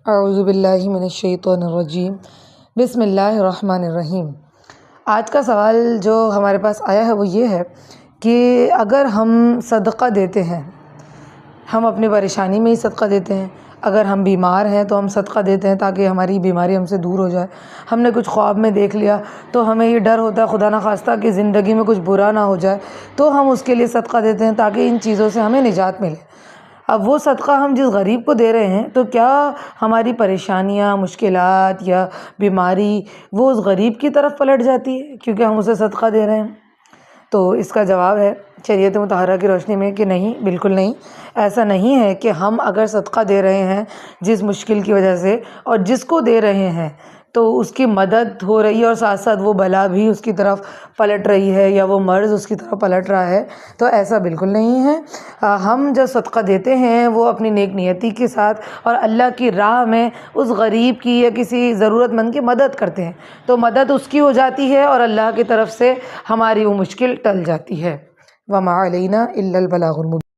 اعوذ باللہ من الشیطان الرجیم بسم اللہ الرحمن الرحیم۔ آج کا سوال جو ہمارے پاس آیا ہے وہ یہ ہے کہ اگر ہم صدقہ دیتے ہیں، ہم اپنی پریشانی میں ہی صدقہ دیتے ہیں، اگر ہم بیمار ہیں تو ہم صدقہ دیتے ہیں تاکہ ہماری بیماری ہم سے دور ہو جائے، ہم نے کچھ خواب میں دیکھ لیا تو ہمیں یہ ڈر ہوتا ہے خدا نخواستہ کہ زندگی میں کچھ برا نہ ہو جائے تو ہم اس کے لیے صدقہ دیتے ہیں تاکہ ان چیزوں سے ہمیں نجات ملے۔ اب وہ صدقہ ہم جس غریب کو دے رہے ہیں تو کیا ہماری پریشانیاں، مشکلات یا بیماری وہ اس غریب کی طرف پلٹ جاتی ہے کیونکہ ہم اسے صدقہ دے رہے ہیں؟ تو اس کا جواب ہے شریعت مطہرہ کی روشنی میں کہ نہیں، بالکل نہیں۔ ایسا نہیں ہے کہ ہم اگر صدقہ دے رہے ہیں جس مشکل کی وجہ سے اور جس کو دے رہے ہیں تو اس کی مدد ہو رہی ہے اور ساتھ ساتھ وہ بلا بھی اس کی طرف پلٹ رہی ہے یا وہ مرض اس کی طرف پلٹ رہا ہے، تو ایسا بالکل نہیں ہے۔ ہم جو صدقہ دیتے ہیں وہ اپنی نیک نیتی کے ساتھ اور اللہ کی راہ میں اس غریب کی یا کسی ضرورت مند کی مدد کرتے ہیں تو مدد اس کی ہو جاتی ہے اور اللہ کی طرف سے ہماری وہ مشکل ٹل جاتی ہے۔ وَمَا عَلَيْنَا إِلَّا الْبَلَاغُ الْمُبِينُ۔